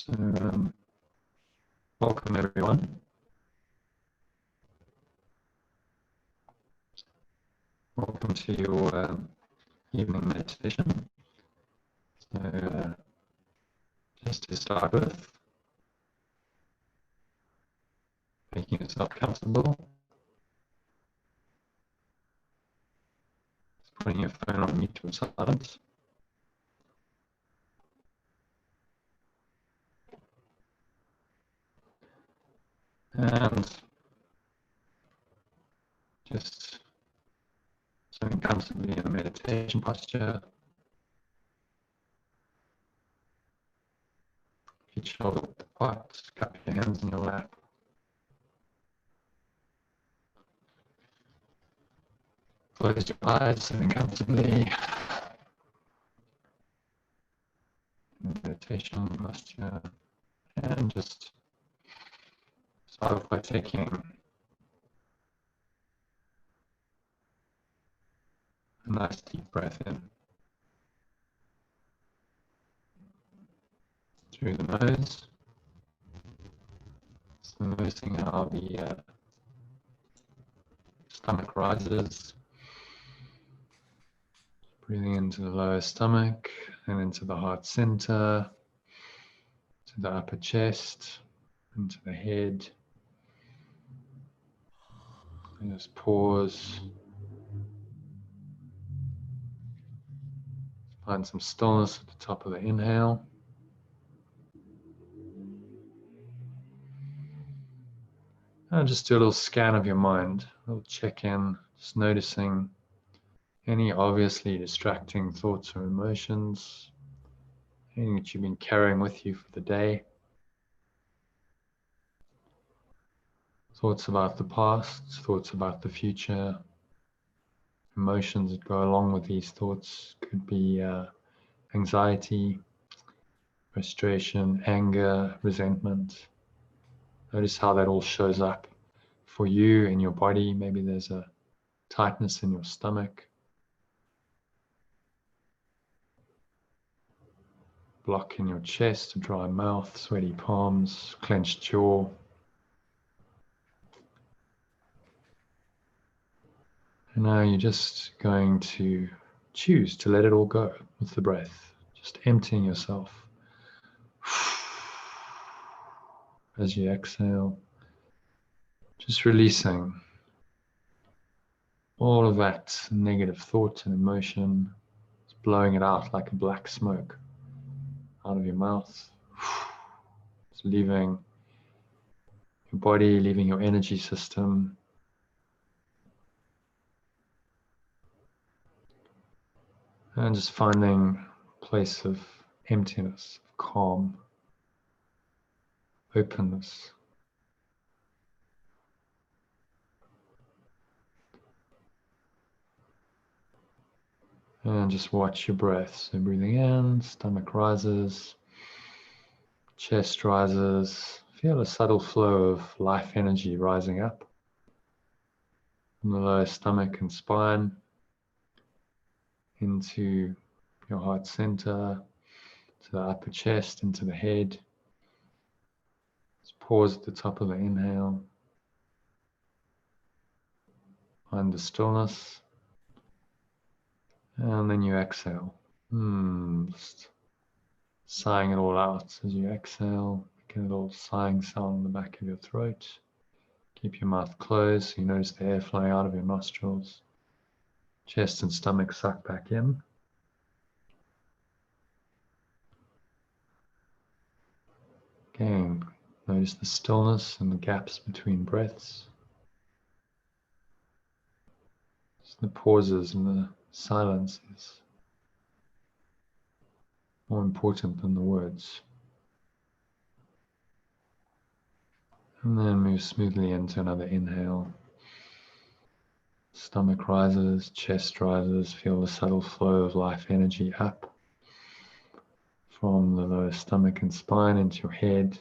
So, welcome everyone. Welcome to your evening meditation. So, just to start with, making yourself comfortable, putting your phone on mute or silent. And just sitting comfortably in a meditation posture. Feet shoulder width apart, cup your hands in your lap. Close your eyes, sitting comfortably. Meditation posture. And just start off by taking a nice deep breath in through the nose. So noticing how the stomach rises, breathing into the lower stomach and into the heart center, to the upper chest, into the head. And just pause. Find some stillness at the top of the inhale. And just do a little scan of your mind, a little check-in, just noticing any obviously distracting thoughts or emotions, anything that you've been carrying with you for the day. Thoughts about the past, thoughts about the future, emotions that go along with these thoughts. Could be anxiety, frustration, anger, resentment. Notice how that all shows up for you in your body. Maybe there's a tightness in your stomach, block in your chest, a dry mouth, sweaty palms, clenched jaw. And now you're just going to choose to let it all go with the breath, just emptying yourself. As you exhale, just releasing all of that negative thought and emotion, just blowing it out like a black smoke out of your mouth. Just leaving your body, leaving your energy system. And just finding a place of emptiness, of calm, openness. And just watch your breath. So breathing in, stomach rises, chest rises. Feel a subtle flow of life energy rising up from the lower stomach and spine into your heart center, to the upper chest, into the head. Just pause at the top of the inhale. Find the stillness. And then you exhale. Just sighing it all out as you exhale. Make a little sighing sound in the back of your throat. Keep your mouth closed so you notice the air flowing out of your nostrils. Chest and stomach suck back in. Again, notice the stillness and the gaps between breaths. Just the pauses and the silences. More important than the words. And then move smoothly into another inhale. Stomach rises, chest rises. Feel the subtle flow of life energy up from the lower stomach and spine into your head.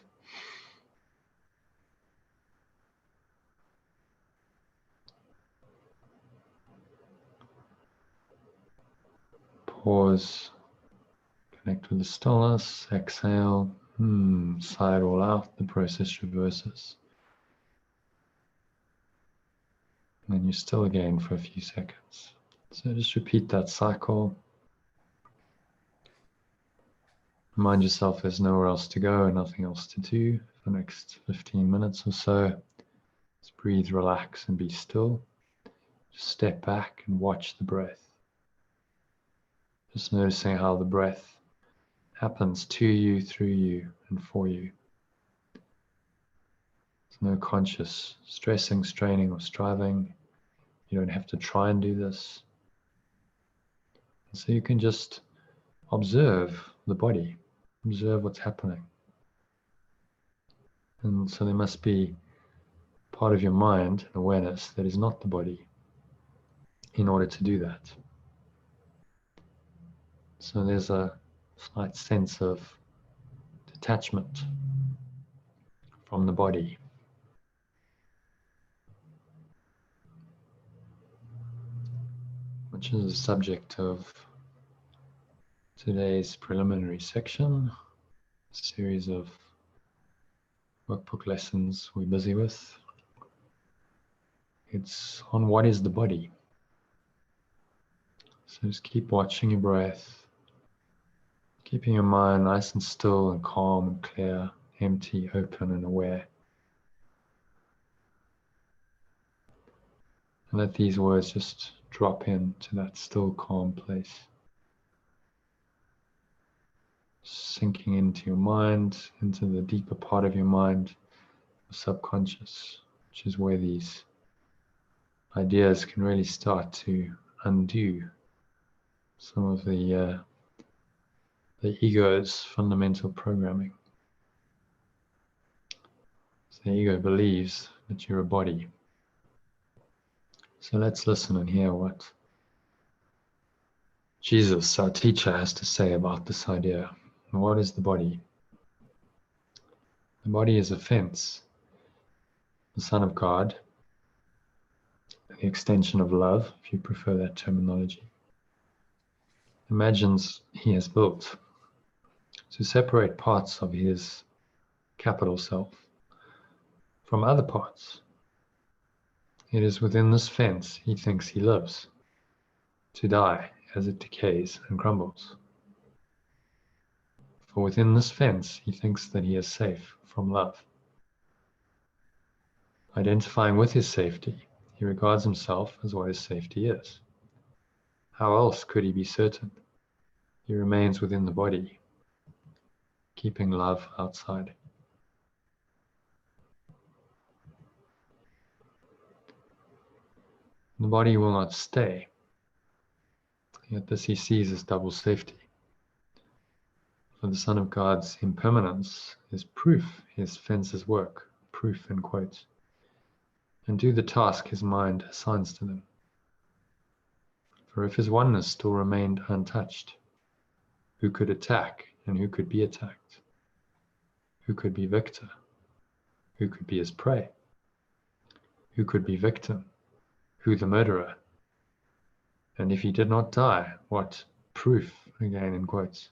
Pause. Connect with the stillness. Exhale. Sigh it all out, the process reverses. And then you're still again for a few seconds. So just repeat that cycle. Remind yourself there's nowhere else to go and nothing else to do for the next 15 minutes or so. Just breathe, relax, and be still. Just step back and watch the breath. Just noticing how the breath happens to you, through you, and for you. There's no conscious stressing, straining, or striving. You don't have to try and do this. And so you can just observe the body, observe what's happening. And so there must be part of your mind and awareness that is not the body in order to do that. So there's a slight sense of detachment from the body. Which is the subject of today's preliminary section, a series of workbook lessons we're busy with. It's on what is the body. So just keep watching your breath, keeping your mind nice and still and calm and clear, empty, open and aware. And let these words just drop into that still, calm place. Sinking into your mind, into the deeper part of your mind, the subconscious, which is where these ideas can really start to undo some of the ego's fundamental programming. So the ego believes that you're a body. So let's listen and hear what Jesus, our teacher, has to say about this idea. What is the body? The body is a fence. The Son of God, the extension of love, if you prefer that terminology, imagines he has built to separate parts of his capital self from other parts. It is within this fence he thinks he lives, to die as it decays and crumbles. For within this fence he thinks that he is safe from love. Identifying with his safety, he regards himself as what his safety is. How else could he be certain? He remains within the body, keeping love outside. The body will not stay, yet this he sees as double safety. For the Son of God's impermanence is proof his fences work, proof in quotes, and do the task his mind assigns to them. For if his oneness still remained untouched, who could attack and who could be attacked? Who could be victor? Who could be his prey? Who could be victim? Who the murderer? And if he did not die, what proof, again in quotes,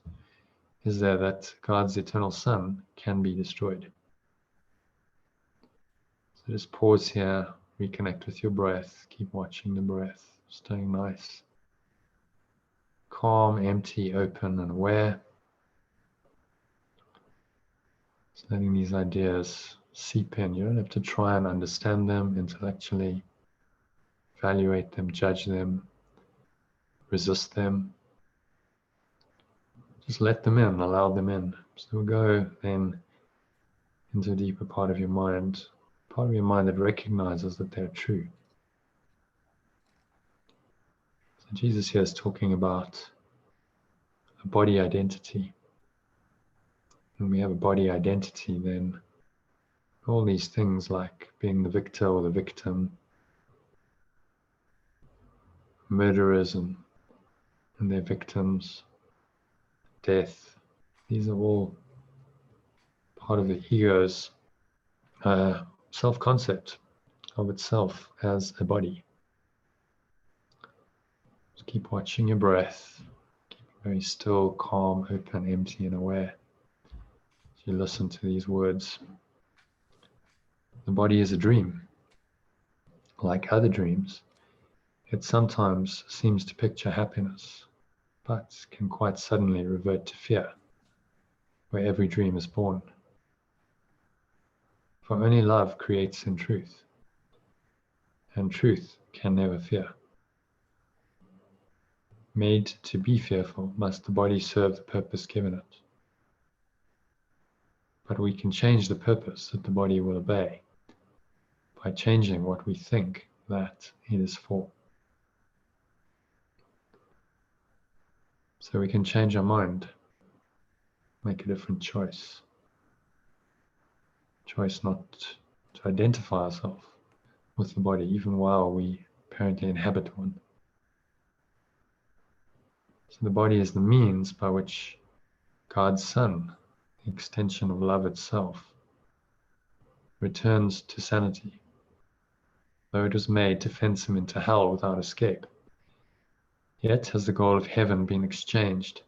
is there that God's eternal Son can be destroyed? So just pause here, reconnect with your breath, keep watching the breath, staying nice, calm, empty, open, and aware. Just letting these ideas seep in. You don't have to try and understand them intellectually, evaluate them, judge them, resist them. Just let them in, allow them in. So we'll go then into a deeper part of your mind that recognizes that they're true. So Jesus here is talking about a body identity. When we have a body identity, then all these things like being the victor or the victim, murderers and their victims, death, these are all part of the ego's self-concept of itself as a body. Just keep watching your breath, keep very still, calm, open, empty, and aware. As you listen to these words, the body is a dream. Like other dreams, it sometimes seems to picture happiness, but can quite suddenly revert to fear, where every dream is born. For only love creates in truth, and truth can never fear. Made to be fearful, must the body serve the purpose given it. But we can change the purpose that the body will obey by changing what we think that it is for. So we can change our mind, make a different choice. Choice not to identify ourselves with the body, even while we apparently inhabit one. So the body is the means by which God's Son, the extension of love itself, returns to sanity, though it was made to fence him into hell without escape. Yet has the goal of heaven been exchanged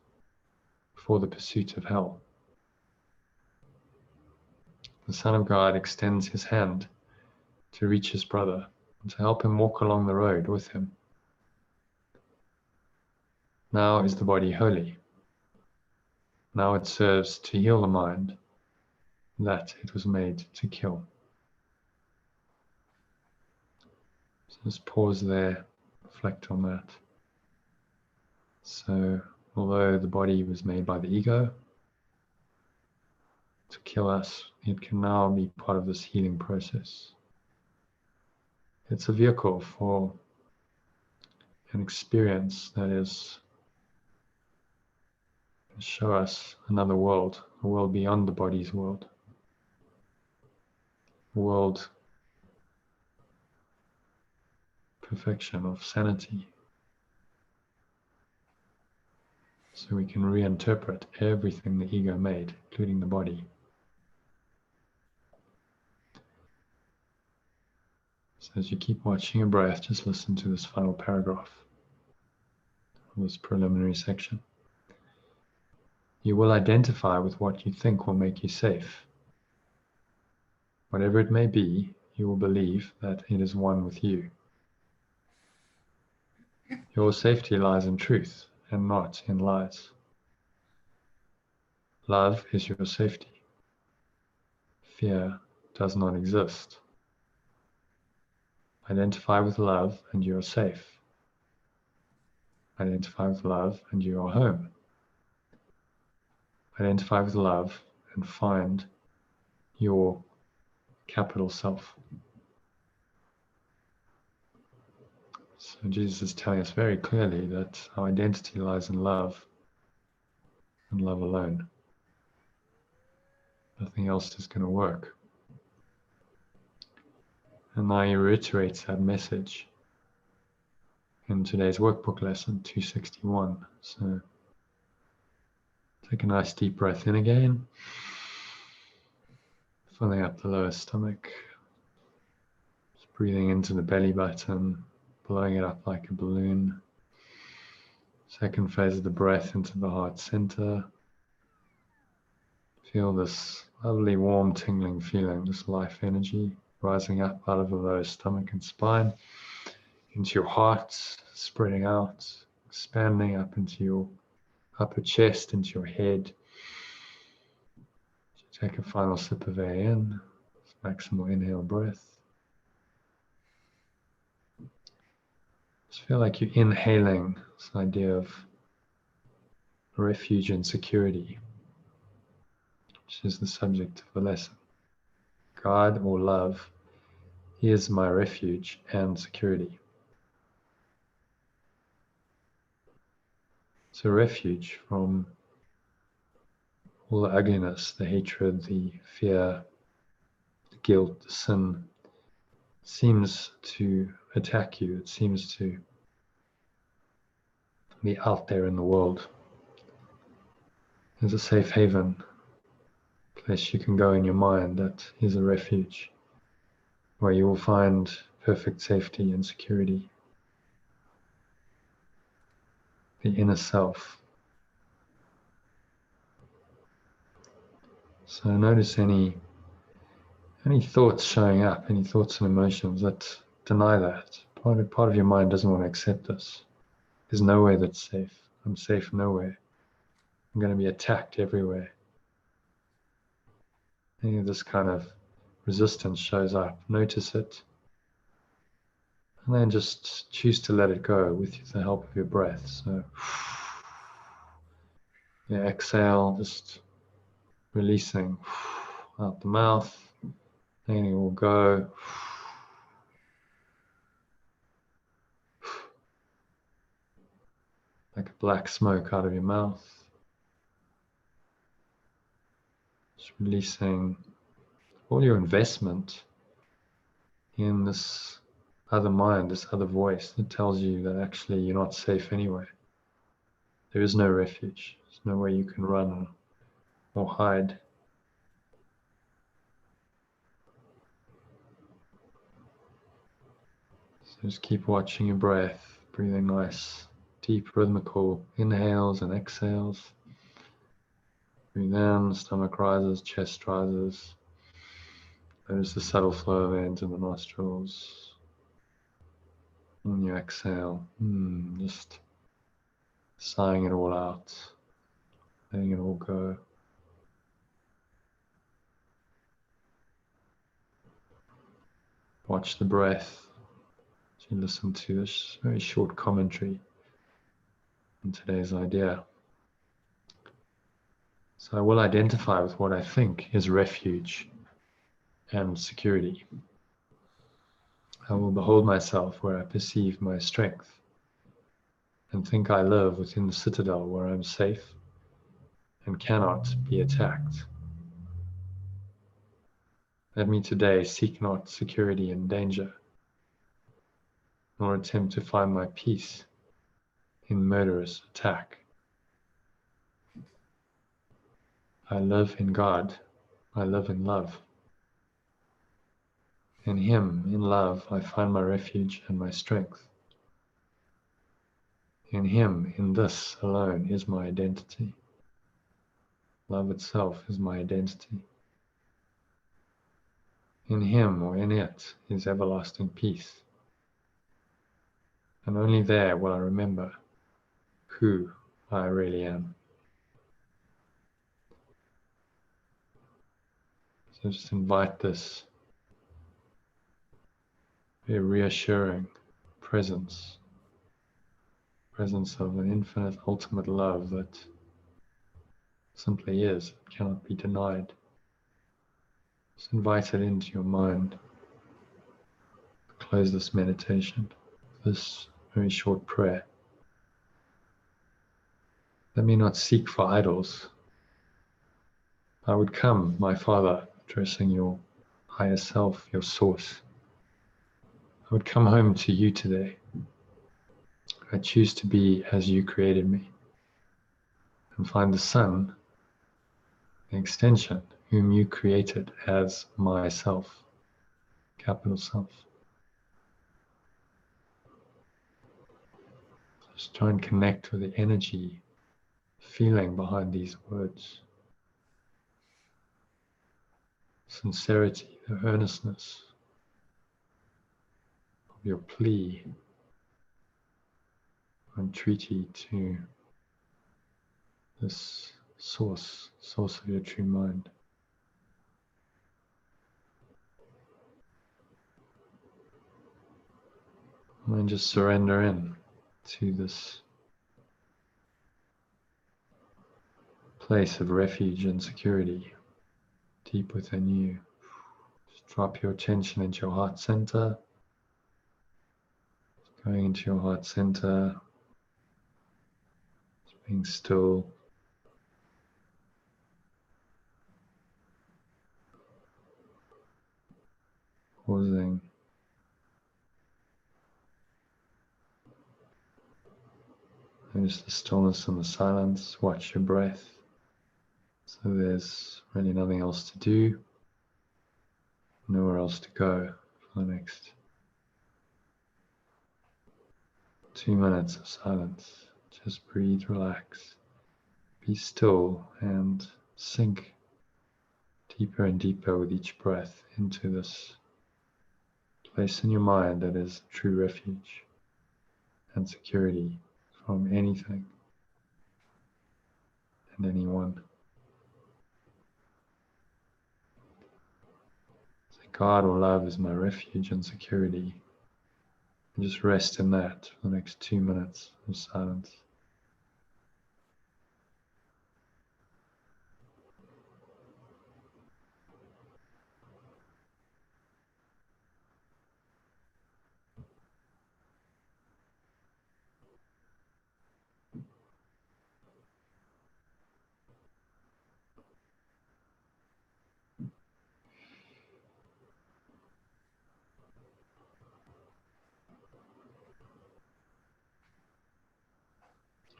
for the pursuit of hell. The Son of God extends his hand to reach his brother and to help him walk along the road with him. Now is the body holy. Now it serves to heal the mind that it was made to kill. So just pause there, reflect on that. So, although the body was made by the ego to kill us, it can now be part of this healing process. It's a vehicle for an experience that is to show us another world, a world beyond the body's world, a world perfection of sanity. So we can reinterpret everything the ego made, including the body. So as you keep watching your breath, just listen to this final paragraph, this preliminary section. You will identify with what you think will make you safe. Whatever it may be, you will believe that it is one with you. Your safety lies in truth and not in lies. Love is your safety. Fear does not exist. Identify with love and you are safe. Identify with love and you are home. Identify with love and find your capital self. So Jesus is telling us very clearly that our identity lies in love and love alone. Nothing else is going to work. And now he reiterates that message in today's workbook lesson 261. So take a nice deep breath in again, filling up the lower stomach, just breathing into the belly button, blowing it up like a balloon. Second phase of the breath into the heart center. Feel this lovely warm tingling feeling, this life energy rising up out of the lower stomach and spine into your heart, spreading out, expanding up into your upper chest, into your head. Take a final sip of air in, maximal inhale breath. Just feel like you're inhaling this idea of refuge and security, which is the subject of the lesson. God or love, He is my refuge and security. It's a refuge from all the ugliness, the hatred, the fear, the guilt, the sin seems to attack you. It seems to be out there in the world. There's a safe haven, place you can go in your mind that is a refuge, where you will find perfect safety and security. The inner self. So notice any thoughts showing up, any thoughts and emotions that deny that. Part of your mind doesn't want to accept this. There's nowhere that's safe. I'm safe nowhere. I'm going to be attacked everywhere. Any of this kind of resistance shows up, notice it, and then just choose to let it go with the help of your breath. So, yeah, exhale, just releasing out the mouth, letting it all go. Like a black smoke out of your mouth. Just releasing all your investment in this other mind, this other voice that tells you that actually you're not safe anyway. There is no refuge. There's nowhere you can run or hide. So just keep watching your breath, breathing nice, deep rhythmical inhales and exhales. Breathe in, stomach rises, chest rises. Notice the subtle flow of air into the nostrils. When you exhale, just sighing it all out, letting it all go. Watch the breath as you listen to this very short commentary on today's idea. So I will identify with what I think is refuge and security. I will behold myself where I perceive my strength and think I live within the citadel where I'm safe and cannot be attacked. Let me today seek not security in danger, nor attempt to find my peace in murderous attack. I live in God. I live in love. In Him, in love, I find my refuge and my strength. In Him, in this alone, is my identity. Love itself is my identity. In Him or in it is everlasting peace. And only there will I remember who I really am. So just invite this very reassuring presence of an infinite ultimate love that simply is, it cannot be denied. Just invite it into your mind. Close this meditation, this very short prayer. Let me not seek for idols. I would come, my Father, addressing your higher self, your source. I would come home to you today. I choose to be as you created me and find the Son, the extension, whom you created as myself, capital self. Just try and connect with the energy, feeling behind these words. Sincerity, the earnestness of your plea, entreaty to this source of your true mind. And just surrender in to this place of refuge and security deep within you. Just drop your attention into your heart center. Going into your heart center, just being still. Pausing. Notice the stillness and the silence. Watch your breath. So there's really nothing else to do. Nowhere else to go for the next 2 minutes of silence. Just breathe, relax, be still, and sink deeper and deeper with each breath into this place in your mind that is true refuge and security from anything and anyone. Say, God or love is my refuge and security. And just rest in that for the next 2 minutes of silence.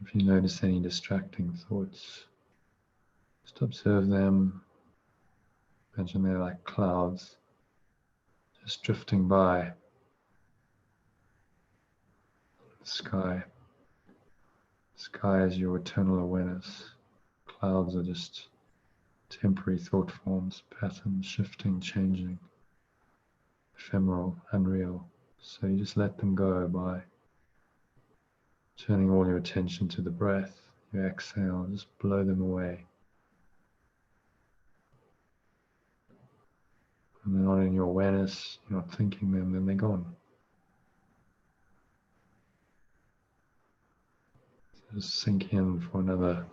If you notice any distracting thoughts, just observe them. Imagine they're like clouds just drifting by the sky. The sky is your eternal awareness. Clouds are just temporary thought forms, patterns, shifting, changing, ephemeral, unreal. So you just let them go by turning all your attention to the breath. You exhale, just blow them away. And they're not in your awareness, you're not thinking them, then they're gone. So just sink in for another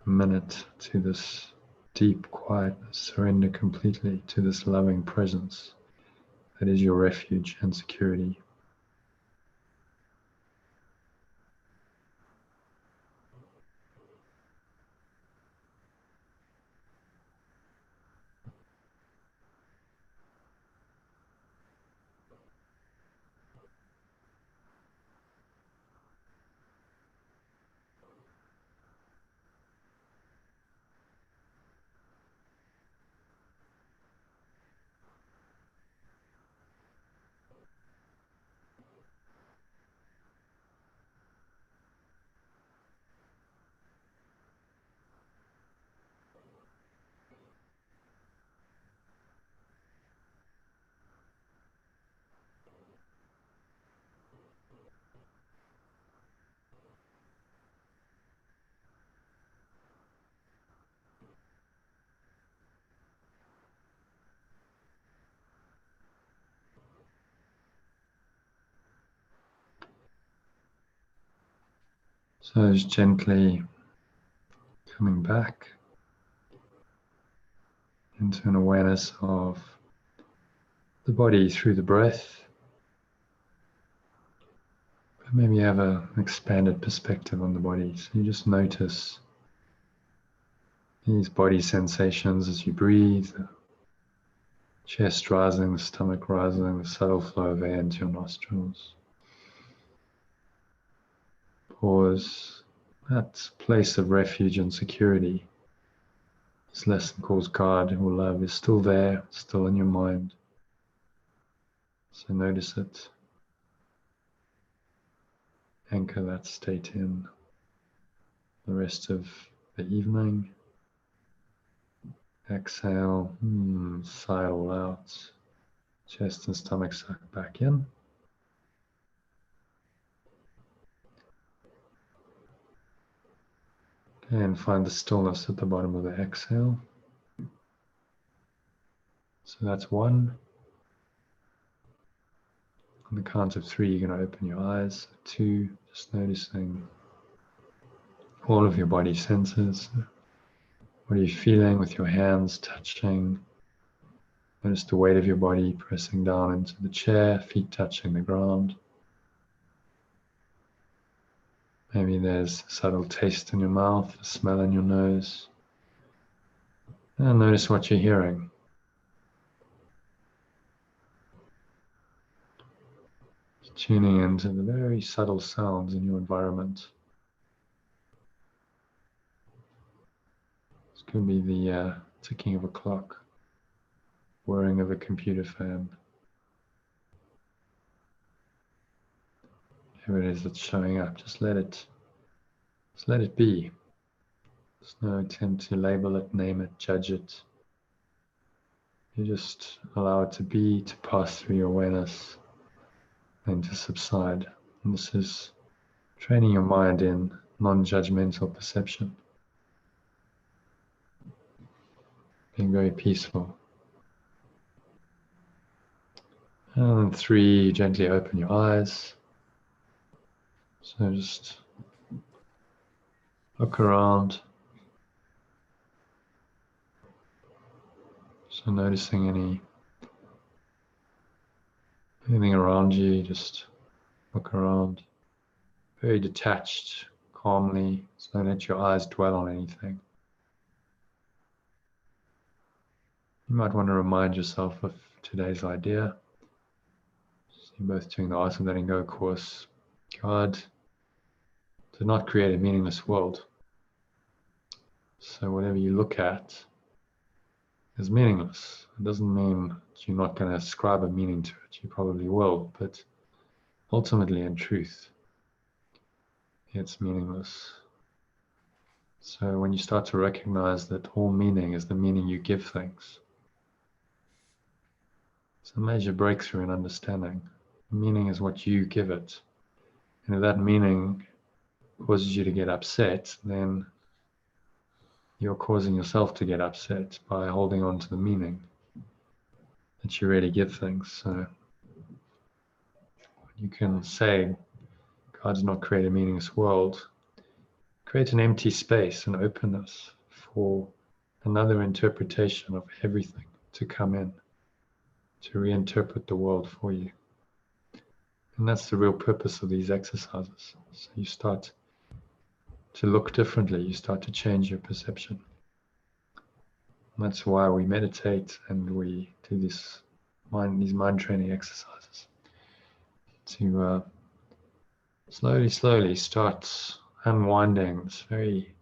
minute to this deep quietness, surrender completely to this loving presence that is your refuge and security. So just gently coming back into an awareness of the body through the breath. But maybe you have an expanded perspective on the body. So you just notice these body sensations as you breathe. The chest rising, the stomach rising, the subtle flow of air into your nostrils. Pause. That place of refuge and security. This lesson calls God or love is still there, still in your mind. So notice it. Anchor that state in the rest of the evening. Exhale, sigh it all out. Chest and stomach suck back in. And find the stillness at the bottom of the exhale. So that's 1. On the count of 3, you're going to open your eyes. 2, just noticing all of your body senses. What are you feeling with your hands touching? Notice the weight of your body pressing down into the chair, feet touching the ground. Maybe there's a subtle taste in your mouth, a smell in your nose. And notice what you're hearing. Tuning into the very subtle sounds in your environment. This could be the ticking of a clock, whirring of a computer fan. Whatever it is that's showing up, just let it be. There's no attempt to label it, name it, judge it. You just allow it to be, to pass through your awareness, and to subside. And this is training your mind in non-judgmental perception, being very peaceful. And then 3, gently open your eyes. So just look around. So noticing anything around you, just look around. Very detached, calmly. So don't let your eyes dwell on anything. You might want to remind yourself of today's idea. So you're both doing the Art of Letting Go course. God did not create a meaningless world. So whatever you look at is meaningless. It doesn't mean you're not going to ascribe a meaning to it. You probably will, but ultimately, in truth, it's meaningless. So when you start to recognize that all meaning is the meaning you give things, it's a major breakthrough in understanding. Meaning is what you give it. And if that meaning causes you to get upset, then you're causing yourself to get upset by holding on to the meaning that you really give things. So you can say, God did not create a meaningless world. Create an empty space and openness for another interpretation of everything to come in, to reinterpret the world for you. And that's the real purpose of these exercises. So you start to look differently, you start to change your perception. And that's why we meditate and we do these mind training exercises to slowly start unwinding this very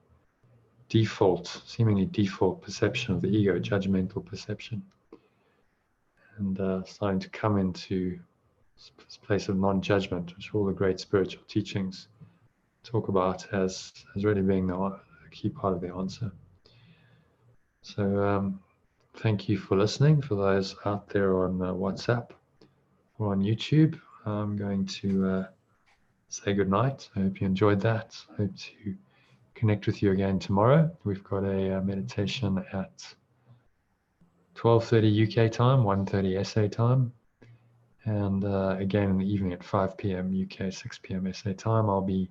seemingly default perception of the ego, judgmental perception, and starting to come into this place of non-judgment, which all the great spiritual teachings talk about as really being the key part of the answer. So thank you for listening. For those out there on WhatsApp or on YouTube, I'm going to say goodnight. I hope you enjoyed that. I hope to connect with you again tomorrow. We've got a meditation at 12:30 UK time, 1:30 SA time, and again in the evening at 5 p.m. UK, 6 p.m. SA time. I'll be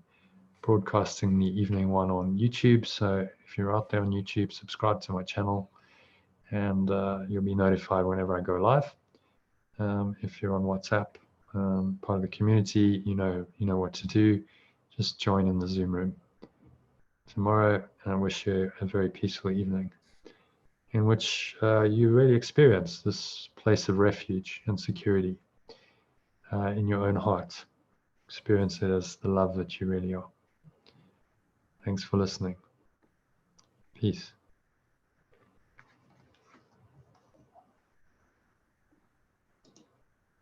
broadcasting the evening one on YouTube. So if you're out there on YouTube, subscribe to my channel, and you'll be notified whenever I go live. If you're on WhatsApp, part of the community, you know what to do. Just join in the Zoom room tomorrow, and I wish you a very peaceful evening in which you really experience this place of refuge and security in your own heart. Experience it as the love that you really are. Thanks for listening. Peace.